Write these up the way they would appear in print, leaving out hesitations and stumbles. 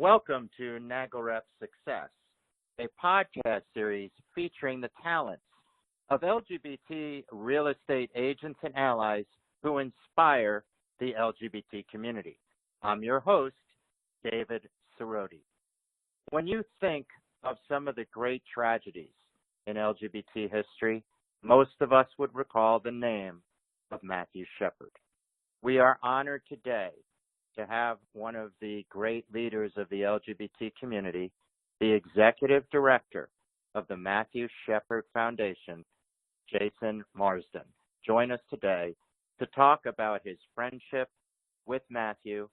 Welcome to NAGLREP Success, a podcast series featuring the talents of LGBT real estate agents and allies who inspire the LGBT community. I'm your host, David Cerroti. When you think of some of the great tragedies in LGBT history, most of us would recall the name of Matthew Shepard. We are honored today to have one of the great leaders of the LGBT community, the executive director of the Matthew Shepard Foundation, Jason Marsden, join us today to talk about his friendship with Matthew,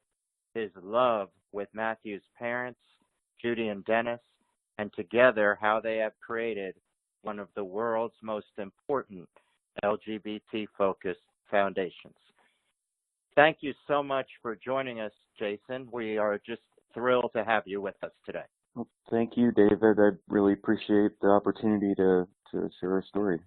his love with Matthew's parents, Judy and Dennis, and together how they have created one of the world's most important LGBT-focused foundations. Thank you so much for joining us, Jason. We are just thrilled to have you with us today. Well, thank you, David. I really appreciate the opportunity to share our story.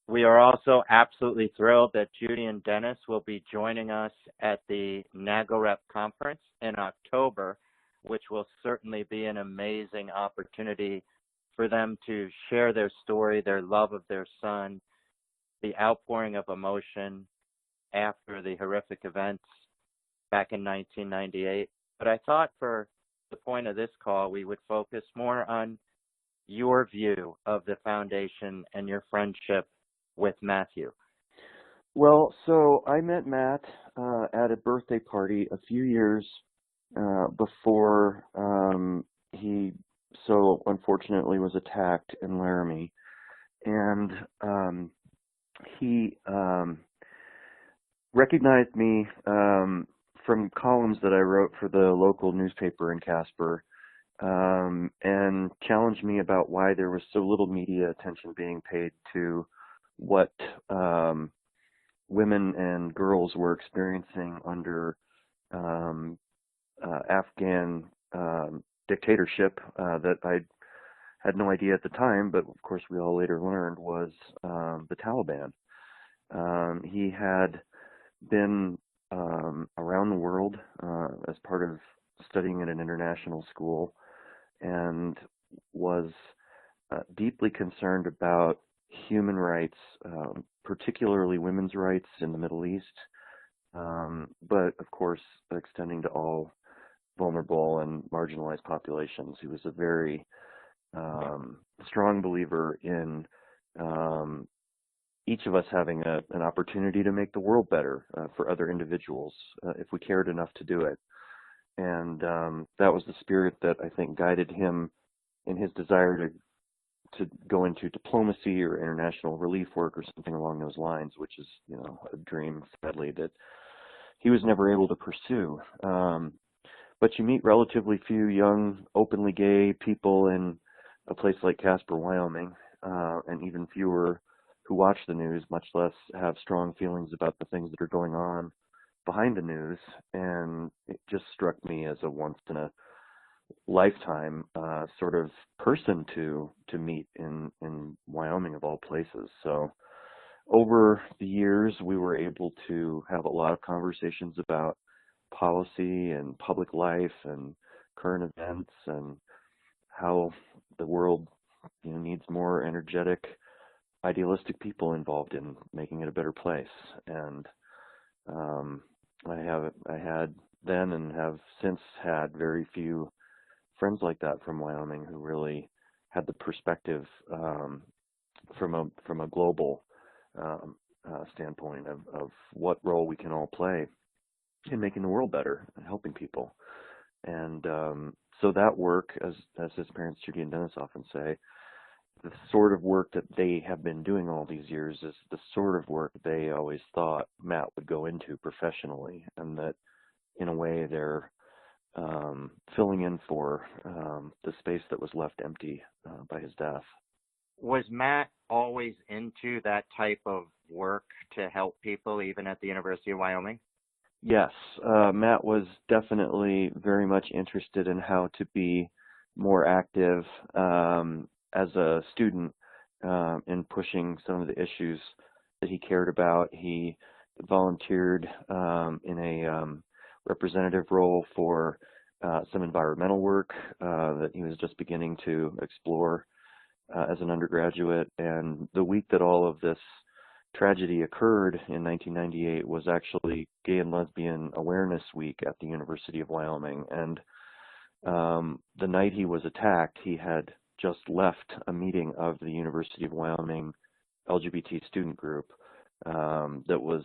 We are also absolutely thrilled that Judy and Dennis will be joining us at the NAGLREP conference in October, which will certainly be an amazing opportunity for them to share their story, their love of their son, the outpouring of emotion after the horrific events back in 1998. But I thought for the point of this call, we would focus more on your view of the foundation and your friendship with Matthew. Well, so I met Matt at a birthday party a few years before he so unfortunately was attacked in Laramie. And he recognized me from columns that I wrote for the local newspaper in Casper, and challenged me about why there was so little media attention being paid to what women and girls were experiencing under Afghan dictatorship that I had no idea at the time, but of course we all later learned was the Taliban. He had been around the world as part of studying at an international school and was deeply concerned about human rights, particularly women's rights in the Middle East, but of course extending to all vulnerable and marginalized populations. He was a very strong believer in each of us having an opportunity to make the world better for other individuals if we cared enough to do it. And that was the spirit that I think guided him in his desire to go into diplomacy or international relief work or something along those lines, which is, a dream, sadly, that he was never able to pursue. But you meet relatively few young, openly gay people in a place like Casper, Wyoming, and even fewer who watch the news, much less have strong feelings about the things that are going on behind the news. And it just struck me as a once in a lifetime sort of person to meet in Wyoming of all places. So over the years, we were able to have a lot of conversations about policy and public life and current events and how the world needs more energetic, idealistic people involved in making it a better place. And I had then and have since had very few friends like that from Wyoming who really had the perspective from a global standpoint of what role we can all play in making the world better and helping people. And so that work, as his parents, Judy and Dennis, often say, the sort of work that they have been doing all these years is the sort of work they always thought Matt would go into professionally, and that in a way they're filling in for the space that was left empty by his death. Was Matt always into that type of work to help people, even at the University of Wyoming? Yes, Matt was definitely very much interested in how to be more active as a student in pushing some of the issues that he cared about. He volunteered in a representative role for some environmental work that he was just beginning to explore as an undergraduate. And the week that all of this tragedy occurred in 1998 was actually Gay and Lesbian Awareness Week at the University of Wyoming. And the night he was attacked, he had just left a meeting of the University of Wyoming LGBT student group that was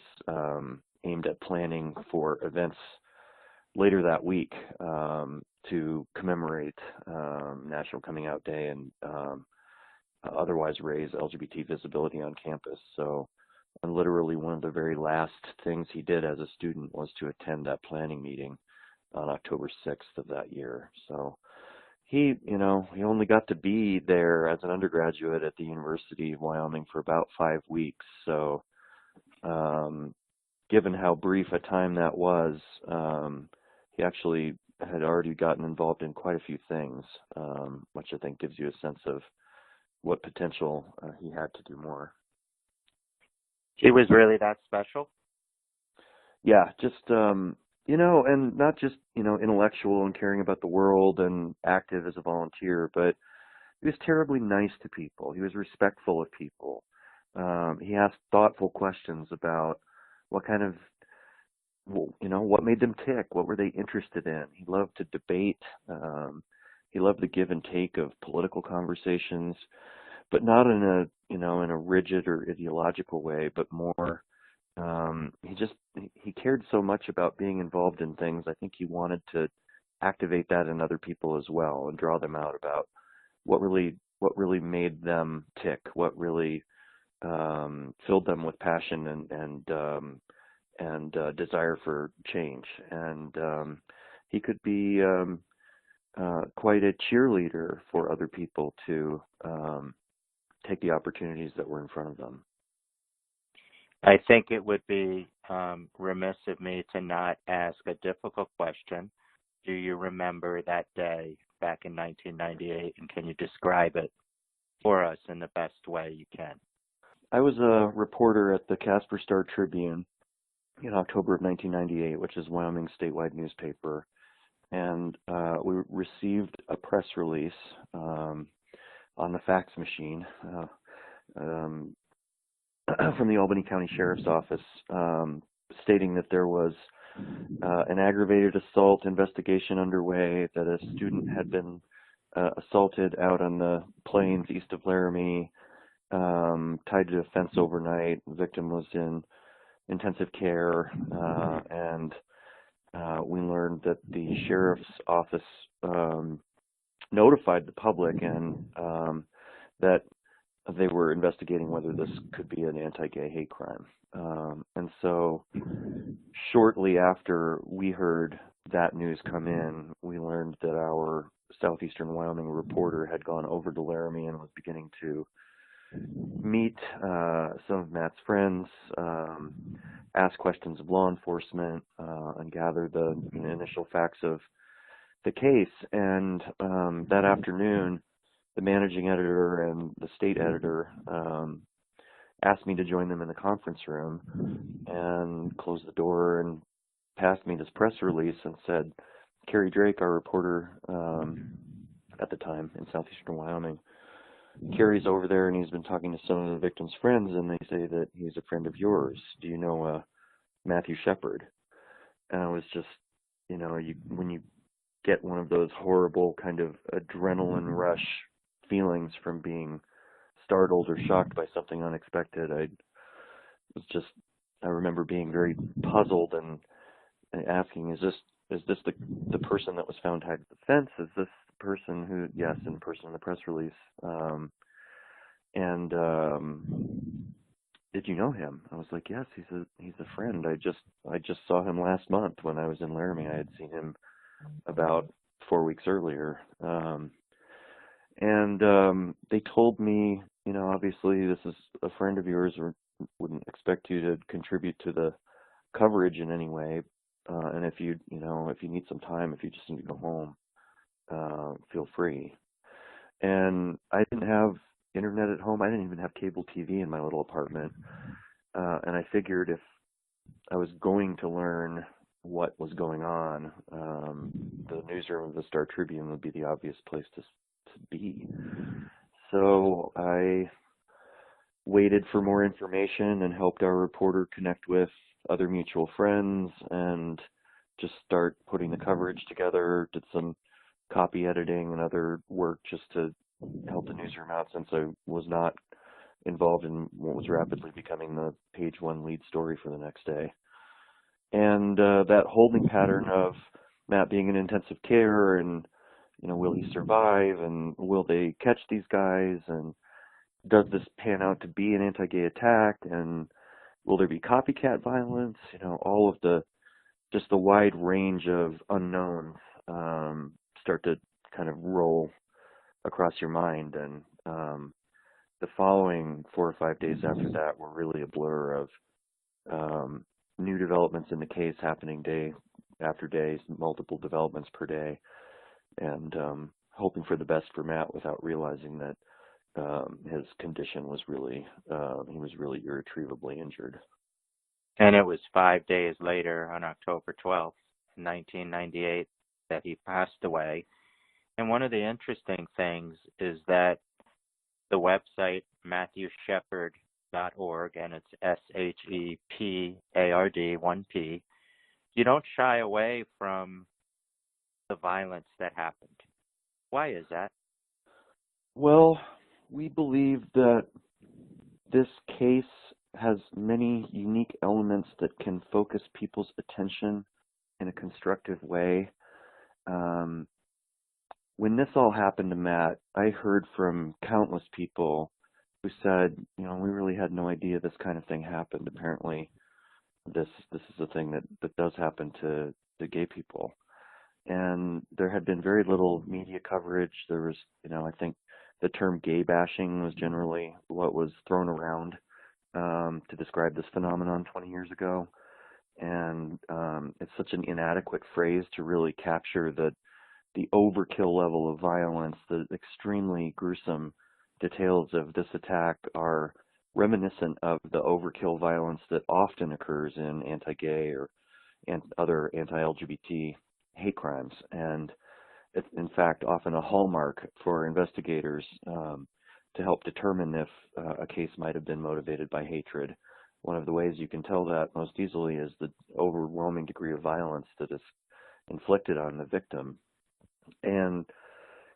aimed at planning for events later that week to commemorate National Coming Out Day and otherwise raise LGBT visibility on campus. So literally one of the very last things he did as a student was to attend that planning meeting on October 6th of that year. So he only got to be there as an undergraduate at the University of Wyoming for about 5 weeks. So given how brief a time that was, he actually had already gotten involved in quite a few things, which I think gives you a sense of what potential he had to do more. He was really that special? Yeah, just, and not just, intellectual and caring about the world and active as a volunteer, but he was terribly nice to people. He was respectful of people. He asked thoughtful questions about what kind of, what made them tick? What were they interested in? He loved to debate. He loved the give and take of political conversations, but not in a rigid or ideological way, but more, he cared so much about being involved in things. I think he wanted to activate that in other people as well and draw them out about what really made them tick, what really filled them with passion and desire for change. And he could be quite a cheerleader for other people to take the opportunities that were in front of them. I think it would be remiss of me to not ask a difficult question. Do you remember that day back in 1998, and can you describe it for us in the best way you can? I was a reporter at the Casper Star Tribune in October of 1998, which is Wyoming's statewide newspaper, and we received a press release on the fax machine from the Albany County Sheriff's Office stating that there was an aggravated assault investigation underway, that a student had been assaulted out on the plains east of Laramie, tied to a fence overnight. The victim was in intensive care, and we learned that the sheriff's office notified the public and that they were investigating whether this could be an anti-gay hate crime. And so shortly after we heard that news come in, we learned that our Southeastern Wyoming reporter had gone over to Laramie and was beginning to meet some of Matt's friends, ask questions of law enforcement, and gather the initial facts of the case. And that afternoon, the managing editor and the state editor asked me to join them in the conference room and closed the door and passed me this press release and said, Kerry Drake, our reporter at the time in Southeastern Wyoming, Kerry's over there and he's been talking to some of the victim's friends, and they say that he's a friend of yours. Do you know Matthew Shepard? And I was just, when you get one of those horrible kind of adrenaline rush feelings from being startled or shocked by something unexpected, I remember being very puzzled and asking, is this the person that was found tied to the fence? Is this the person who, yes, in the person in the press release, did you know him? I was like, yes, he's a friend. I just saw him last month when I was in Laramie. I had seen him about 4 weeks earlier. And they told me, obviously this is a friend of yours, or wouldn't expect you to contribute to the coverage in any way. And if you need some time, if you just need to go home, feel free. And I didn't have internet at home. I didn't even have cable TV in my little apartment. And I figured if I was going to learn what was going on, the newsroom of the Star Tribune would be the obvious place to be. So I waited for more information and helped our reporter connect with other mutual friends and just start putting the coverage together, did some copy editing and other work just to help the newsroom out, since I was not involved in what was rapidly becoming the page one lead story for the next day. And that holding pattern of Matt being in intensive care and, will he survive, and will they catch these guys, and does this pan out to be an anti-gay attack, and will there be copycat violence, all of the wide range of unknowns start to kind of roll across your mind. And the following 4 or 5 days after that were really a blur of new developments in the case happening day after day, multiple developments per day, and hoping for the best for Matt without realizing that his condition was really, he was really irretrievably injured. And it was 5 days later, on October 12th, 1998, that he passed away. And one of the interesting things is that the website, MatthewShepard.org, and it's SHEPARD, 1P, you don't shy away from the violence that happened. Why is that? Well, we believe that this case has many unique elements that can focus people's attention in a constructive way. When this all happened to Matt, I heard from countless people who said, we really had no idea this kind of thing happened. Apparently, this is a thing that does happen to gay people. And there had been very little media coverage. There was, I think the term gay bashing was generally what was thrown around to describe this phenomenon 20 years ago. And it's such an inadequate phrase to really capture the overkill level of violence. The extremely gruesome details of this attack are reminiscent of the overkill violence that often occurs in anti-gay or other anti-LGBT hate crimes. And it's, in fact, often a hallmark for investigators to help determine if a case might have been motivated by hatred. One of the ways you can tell that most easily is the overwhelming degree of violence that is inflicted on the victim. And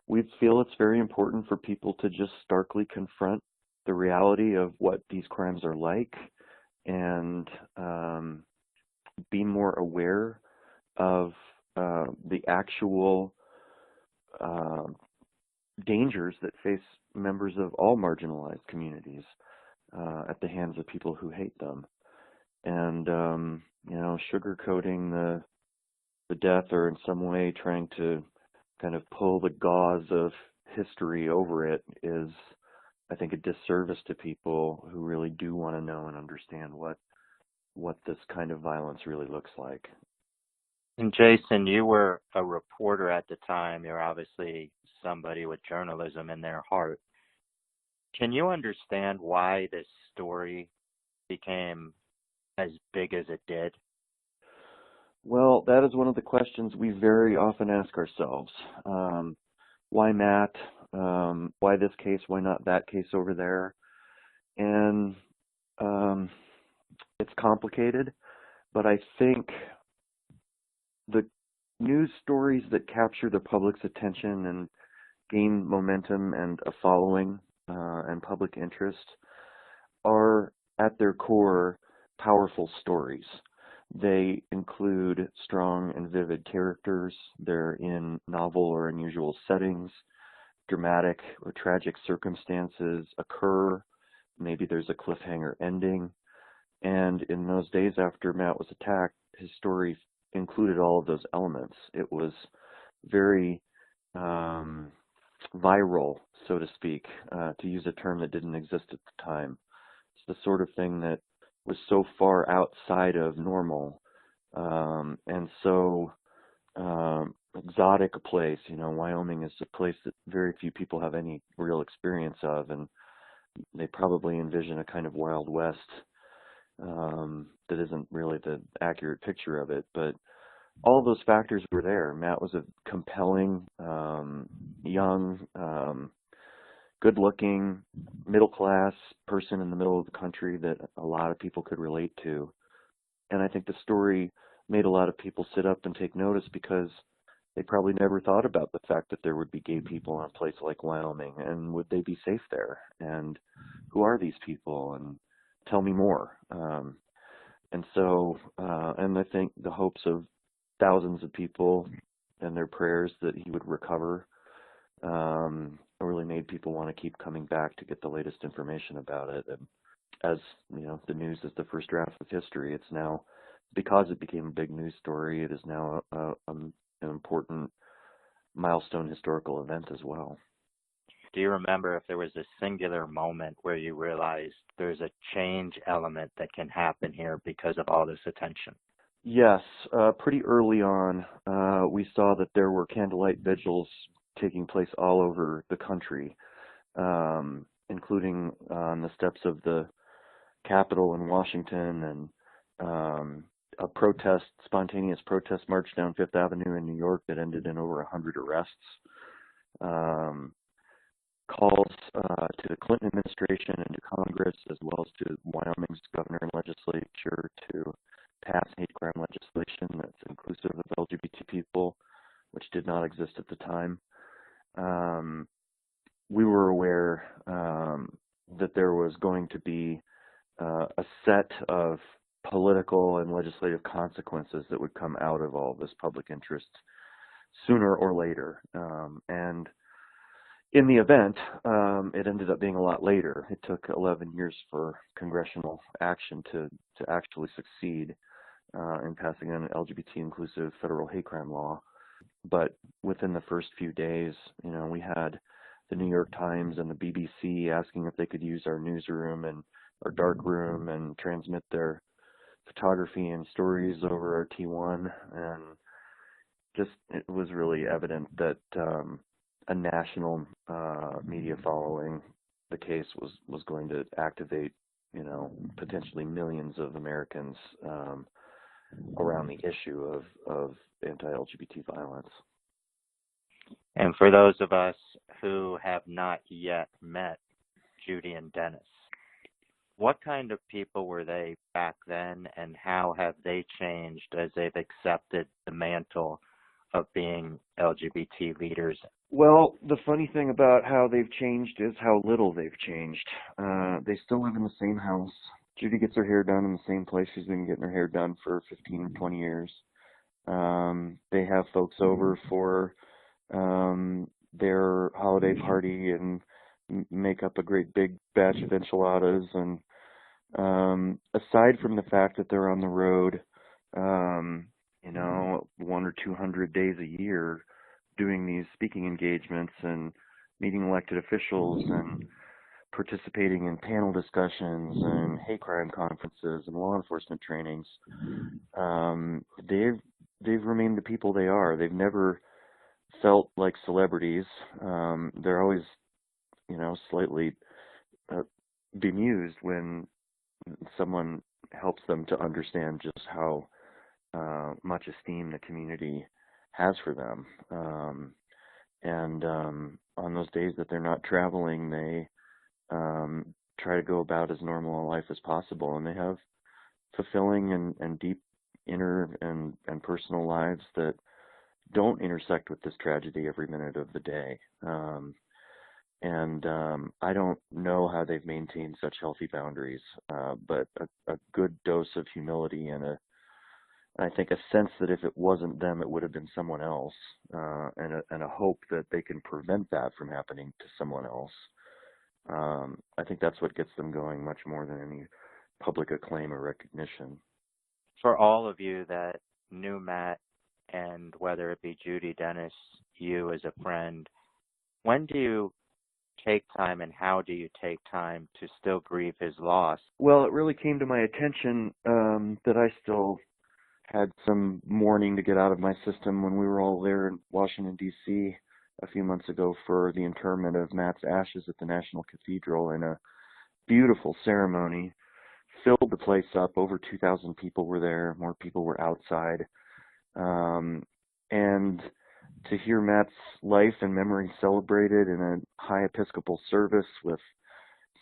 we feel it's very important for people to just starkly confront the reality of what these crimes are like, and be more aware of the actual dangers that face members of all marginalized communities at the hands of people who hate them. And sugarcoating the death, or in some way trying to kind of pull the gauze of history over it, is, I think, a disservice to people who really do want to know and understand what this kind of violence really looks like. And Jason, you were a reporter at the time. You're obviously somebody with journalism in their heart. Can you understand why this story became as big as it did? Well, that is one of the questions we very often ask ourselves. Why Matt? Why this case? Why not that case over there? And it's complicated, but I think the news stories that capture the public's attention and gain momentum and a following and public interest are, at their core, powerful stories. They include strong and vivid characters. They're in novel or unusual settings. Dramatic or tragic circumstances occur. Maybe there's a cliffhanger ending. And in those days after Matt was attacked, his story included all of those elements. It was very viral, so to speak, to use a term that didn't exist at the time. It's the sort of thing that was so far outside of normal and so exotic a place. Wyoming is a place that very few people have any real experience of, and they probably envision a kind of Wild West that isn't really the accurate picture of it. But all those factors were there. Matt was a compelling, young, good-looking, middle-class person in the middle of the country that a lot of people could relate to. And I think the story made a lot of people sit up and take notice because they probably never thought about the fact that there would be gay people in a place like Wyoming, and would they be safe there? And who are these people? And tell me more. And so, and I think the hopes of thousands of people and their prayers that he would recover really made people want to keep coming back to get the latest information about it. And as you know, the news is the first draft of history. It's now, because it became a big news story, it is now an important milestone historical event as well. Do you remember if there was a singular moment where you realized there's a change element that can happen here because of all this attention? Yes, pretty early on, we saw that there were candlelight vigils taking place all over the country, including on the steps of the Capitol in Washington, and a spontaneous protest march down Fifth Avenue in New York that ended in over 100 arrests. Calls to the Clinton administration and to Congress, as well as to Wyoming's governor and legislature, to pass hate crime legislation that's inclusive of LGBT people, which did not exist at the time. We were aware that there was going to be a set of political and legislative consequences that would come out of all this public interest sooner or later. And in the event, it ended up being a lot later. It took 11 years for congressional action to actually succeed in passing an LGBT-inclusive federal hate crime law. But within the first few days, we had the New York Times and the BBC asking if they could use our newsroom and our dark room and transmit their photography and stories over our T1. And just, it was really evident that a national media following the case was going to activate, potentially millions of Americans around the issue of anti-LGBT violence. And for those of us who have not yet met Judy and Dennis, what kind of people were they back then, and how have they changed as they've accepted the mantle of being LGBT leaders? Well, the funny thing about how they've changed is how little they've changed. They still live in the same house. Judy gets her hair done in the same place she's been getting her hair done for 15 or 20 years. They have folks over for their holiday party and make up a great big batch of enchiladas. And aside from the fact that they're on the road, 100 or 200 days a year doing these speaking engagements and meeting elected officials and participating in panel discussions and hate crime conferences and law enforcement trainings, they've remained the people they are. They've never felt like celebrities. They're always, slightly bemused when someone helps them to understand just how much esteem the community has for them. And on those days that they're not traveling, they try to go about as normal a life as possible, and they have fulfilling and deep inner and personal lives that don't intersect with this tragedy every minute of the day. And I don't know how they've maintained such healthy boundaries, but a good dose of humility and I think a sense that if it wasn't them, it would have been someone else, and a hope that they can prevent that from happening to someone else. I think that's what gets them going much more than any public acclaim or recognition. For all of you that knew Matt, and whether it be Judy, Dennis, you as a friend, when do you take time and how do you take time to still grieve his loss? Well, it really came to my attention that I still had some mourning to get out of my system when we were all there in Washington, D.C. a few months ago for the interment of Matt's ashes at the National Cathedral, and a beautiful ceremony filled the place up. Over 2,000 people were there. More people were outside. And to hear Matt's life and memory celebrated in a high Episcopal service with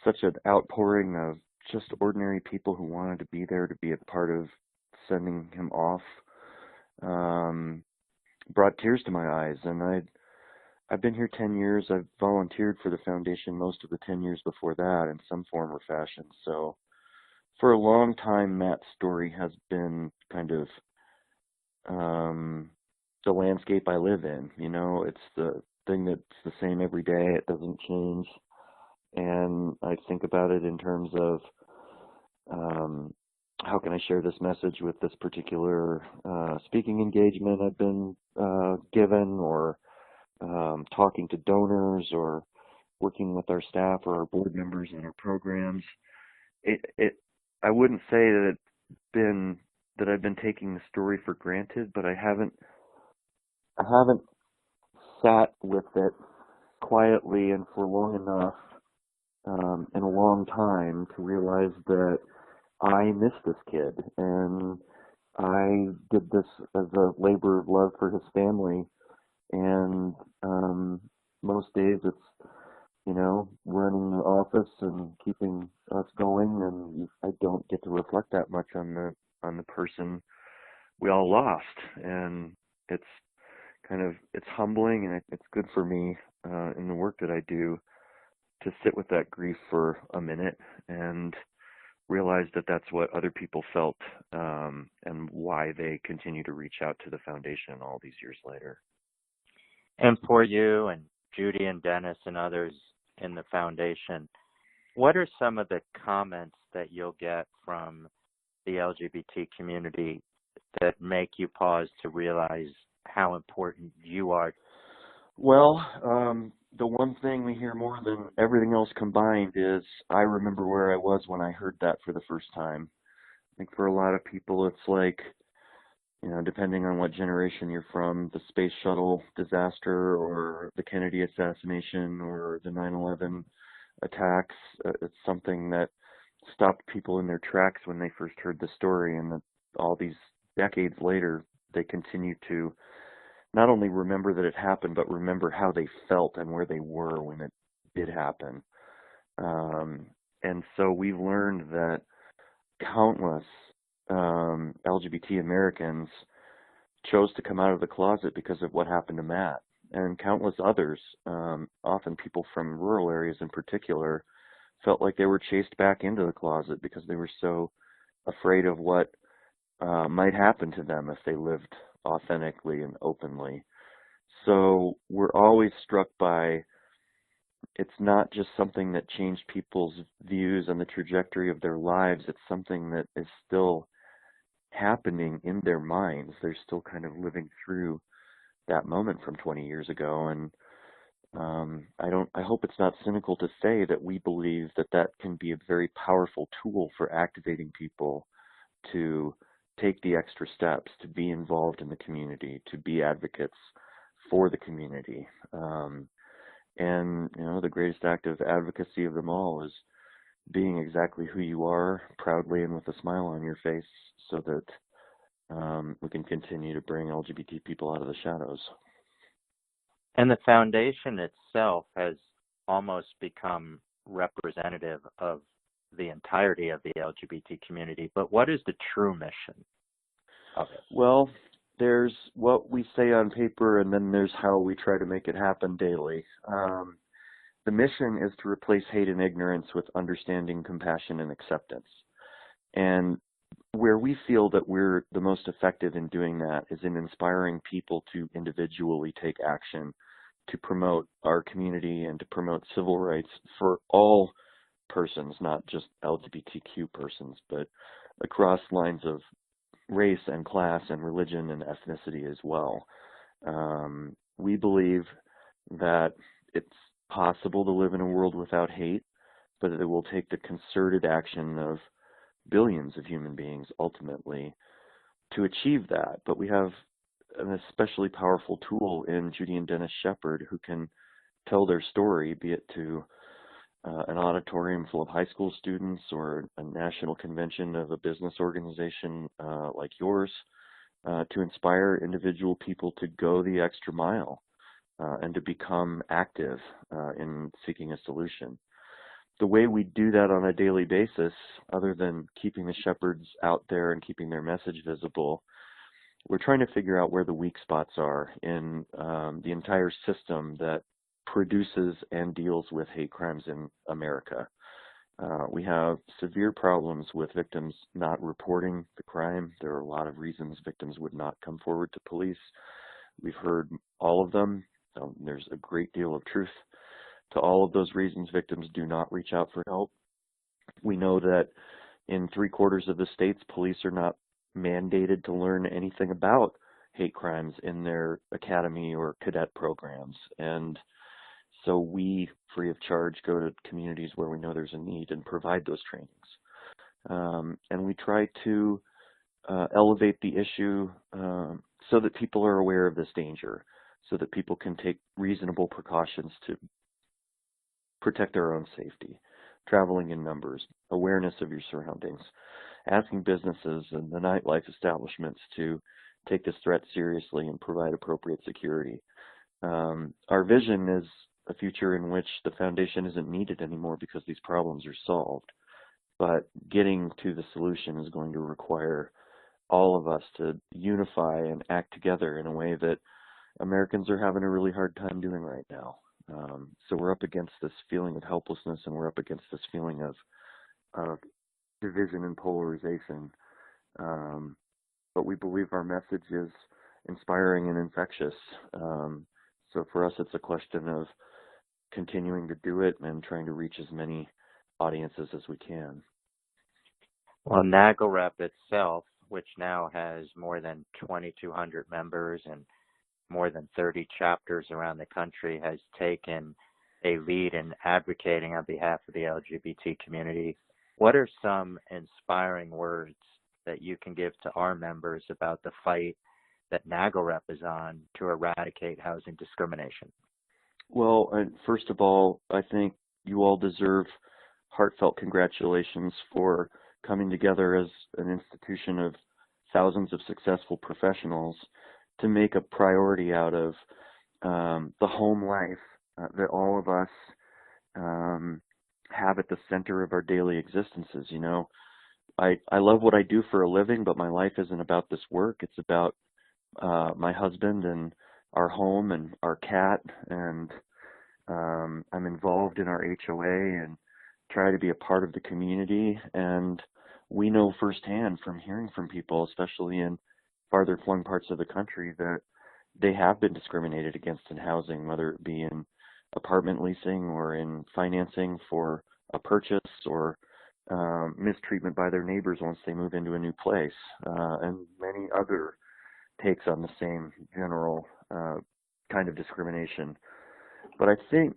such an outpouring of just ordinary people who wanted to be there to be a part of sending him off, brought tears to my eyes. And I've been here 10 years. I've volunteered for the foundation most of the 10 years before that in some form or fashion. So for a long time, Matt's story has been kind of the landscape I live in. You know, it's the thing that's the same every day. It doesn't change. And I think about it in terms of how can I share this message with this particular speaking engagement I've been given, or talking to donors, or working with our staff or our board members in our programs. I wouldn't say that I've been taking the story for granted, but I haven't sat with it quietly and for long enough in a long time to realize that I miss this kid, and I did this as a labor of love for his family. And most days it's, you know, running the office and keeping us going, and I don't get to reflect that much on the person we all lost. And it's humbling, and it's good for me in the work that I do to sit with that grief for a minute and realize that that's what other people felt, and why they continue to reach out to the foundation all these years later. And for you and Judy and Dennis and others in the foundation, what are some of the comments that you'll get from the LGBT community that make you pause to realize how important you are? Well, the one thing we hear more than everything else combined is, I remember where I was when I heard that for the first time. I think for a lot of people, it's like, you know, depending on what generation you're from, the space shuttle disaster or the Kennedy assassination or the 9/11 attacks, it's something that stopped people in their tracks when they first heard the story, and that all these decades later, they continue to not only remember that it happened, but remember how they felt and where they were when it did happen. And so we've learned that countless LGBT Americans chose to come out of the closet because of what happened to Matt, and countless others, often people from rural areas in particular, felt like they were chased back into the closet because they were so afraid of what might happen to them if they lived authentically and openly. So we're always struck by, it's not just something that changed people's views and the trajectory of their lives. It's something that is still happening in their minds. They're still kind of living through that moment from 20 years ago. And I hope it's not cynical to say that we believe that that can be a very powerful tool for activating people to take the extra steps, to be involved in the community, to be advocates for the community. And, you know, the greatest act of advocacy of them all is being exactly who you are, proudly and with a smile on your face, so that we can continue to bring LGBT people out of the shadows. And the foundation itself has almost become representative of the entirety of the LGBT community. But what is the true mission of it? Well, there's what we say on paper, and then there's how we try to make it happen daily. The mission is to replace hate and ignorance with understanding, compassion, and acceptance. And where we feel that we're the most effective in doing that is in inspiring people to individually take action to promote our community and to promote civil rights for all persons, not just LGBTQ persons, but across lines of race and class and religion and ethnicity as well. We believe that it's possible to live in a world without hate, but it will take the concerted action of billions of human beings ultimately to achieve that. But we have an especially powerful tool in Judy and Dennis Shepard, who can tell their story, be it to an auditorium full of high school students or a national convention of a business organization like yours, to inspire individual people to go the extra mile and to become active in seeking a solution. The way we do that on a daily basis, other than keeping the shepherds out there and keeping their message visible, we're trying to figure out where the weak spots are in the entire system that produces and deals with hate crimes in America. We have severe problems with victims not reporting the crime. There are a lot of reasons victims would not come forward to police. We've heard all of them. There's a great deal of truth to all of those reasons victims do not reach out for help. We know that in 3/4 of the states, police are not mandated to learn anything about hate crimes in their academy or cadet programs. And so we, free of charge, go to communities where we know there's a need and provide those trainings. And we try to elevate the issue so that people are aware of this danger, so that people can take reasonable precautions to protect their own safety, traveling in numbers, awareness of your surroundings, asking businesses and the nightlife establishments to take this threat seriously and provide appropriate security. Our vision is a future in which the foundation isn't needed anymore because these problems are solved. But getting to the solution is going to require all of us to unify and act together in a way that Americans are having a really hard time doing right now. So we're up against this feeling of helplessness, and we're up against this feeling of division and polarization. But we believe our message is inspiring and infectious. So for us, it's a question of continuing to do it and trying to reach as many audiences as we can. Well, NAGLREP itself, which now has more than 2,200 members and more than 30 chapters around the country, has taken a lead in advocating on behalf of the LGBT community. What are some inspiring words that you can give to our members about the fight that NAGLREP is on to eradicate housing discrimination? Well, first of all, I think you all deserve heartfelt congratulations for coming together as an institution of thousands of successful professionals to make a priority out of the home life that all of us have at the center of our daily existences. You know, I love what I do for a living, but my life isn't about this work. It's about my husband and our home and our cat, and I'm involved in our HOA and try to be a part of the community. And we know firsthand from hearing from people, especially in farther flung parts of the country, that they have been discriminated against in housing, whether it be in apartment leasing or in financing for a purchase, or mistreatment by their neighbors once they move into a new place, and many other takes on the same general kind of discrimination. But I think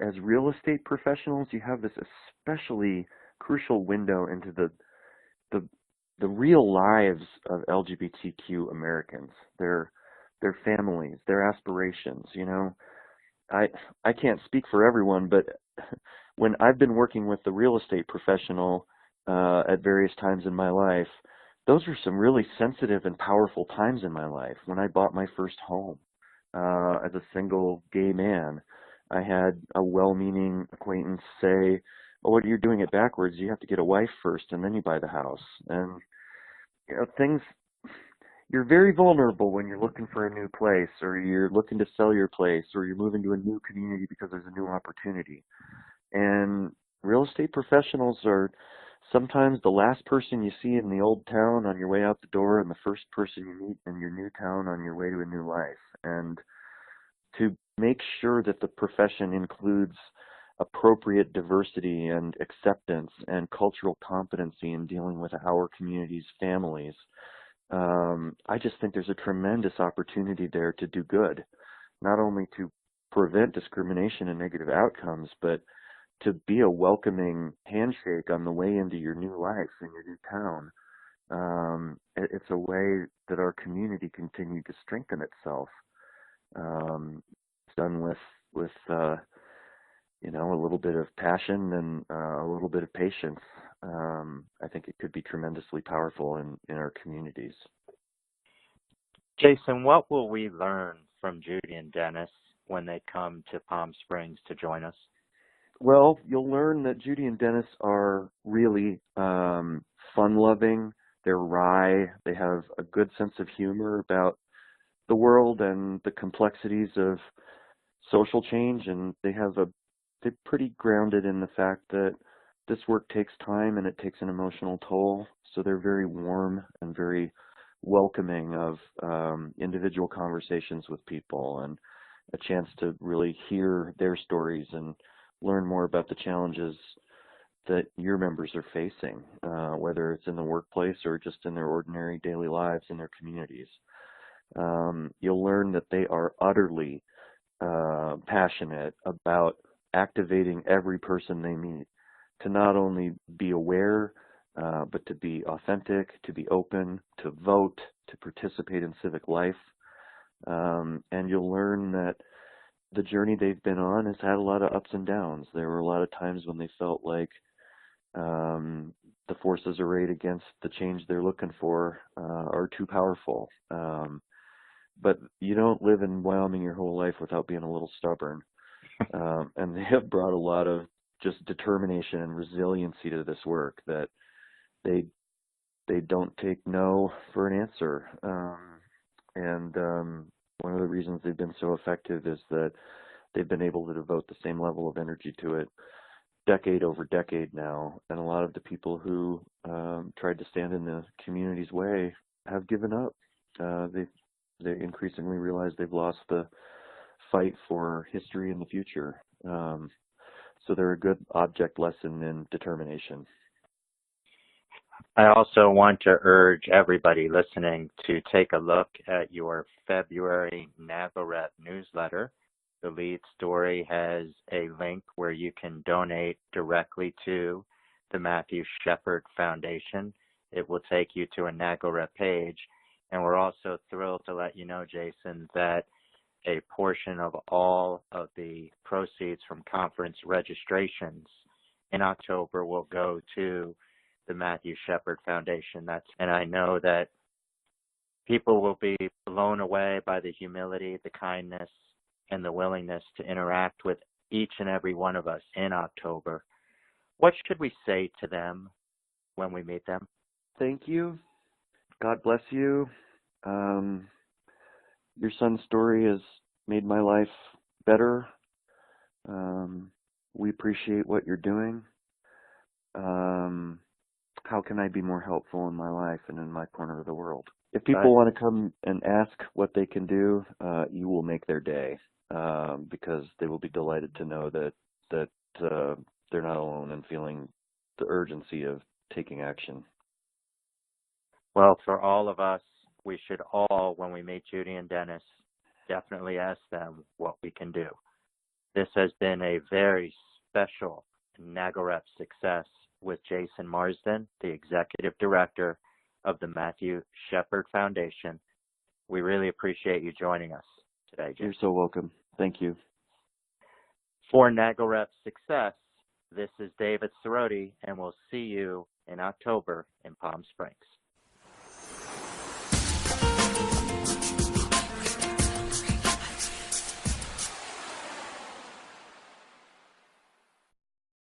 as real estate professionals, you have this especially crucial window into the real lives of LGBTQ Americans, their families, their aspirations. You know, I can't speak for everyone, but when I've been working with the real estate professional at various times in my life, those were some really sensitive and powerful times in my life. When I bought my first home as a single gay man, I had a well-meaning acquaintance say, "Oh, what are you doing it backwards? You have to get a wife first, and then you buy the house." And you know, things. You're very vulnerable when you're looking for a new place, or you're looking to sell your place, or you're moving to a new community because there's a new opportunity. And real estate professionals are sometimes the last person you see in the old town on your way out the door, and the first person you meet in your new town on your way to a new life. And to make sure that the profession includes appropriate diversity and acceptance and cultural competency in dealing with our community's families, I just think there's a tremendous opportunity there to do good, not only to prevent discrimination and negative outcomes, but to be a welcoming handshake on the way into your new life in your new town. It's a way that our community continue to strengthen itself. It's done with you know, a little bit of passion and a little bit of patience. I think it could be tremendously powerful in our communities. Jason, what will we learn from Judy and Dennis when they come to Palm Springs to join us? Well, you'll learn that Judy and Dennis are really fun-loving. They're wry. They have a good sense of humor about the world and the complexities of social change, and they're pretty grounded in the fact that this work takes time and it takes an emotional toll. So they're very warm and very welcoming of individual conversations with people and a chance to really hear their stories and learn more about the challenges that your members are facing, whether it's in the workplace or just in their ordinary daily lives in their communities. You'll learn that they are utterly passionate about activating every person they meet to not only be aware, but to be authentic, to be open, to vote, to participate in civic life. And you'll learn that the journey they've been on has had a lot of ups and downs. There were a lot of times when they felt like the forces arrayed against the change they're looking for are too powerful. But you don't live in Wyoming your whole life without being a little stubborn. And they have brought a lot of just determination and resiliency to this work, that they don't take no for an answer. And one of the reasons they've been so effective is that they've been able to devote the same level of energy to it decade over decade now. And a lot of the people who tried to stand in the community's way have given up. They increasingly realize they've lost the fight for history in the future. So they're a good object lesson in determination. I also want to urge everybody listening to take a look at your February NAGLREP newsletter. The lead story has a link where you can donate directly to the Matthew Shepard Foundation. It will take you to a NAGLREP page. And we're also thrilled to let you know, Jason, that a portion of all of the proceeds from conference registrations in October will go to the Matthew Shepard Foundation. And I know that people will be blown away by the humility, the kindness, and the willingness to interact with each and every one of us in October. What should we say to them when we meet them? Thank you. God bless you. Your son's story has made my life better. We appreciate what you're doing. How can I be more helpful in my life and in my corner of the world? If people want to come and ask what they can do, you will make their day, because they will be delighted to know that they're not alone in feeling the urgency of taking action. Well, for all of us, we should all, when we meet Judy and Dennis, definitely ask them what we can do. This has been a very special NAGLREP success with Jason Marsden, the Executive Director of the Matthew Shepard Foundation. We really appreciate you joining us today, Jason. You're so welcome. Thank you. For NAGLREP Success, this is David Cerroti, and we'll see you in October in Palm Springs.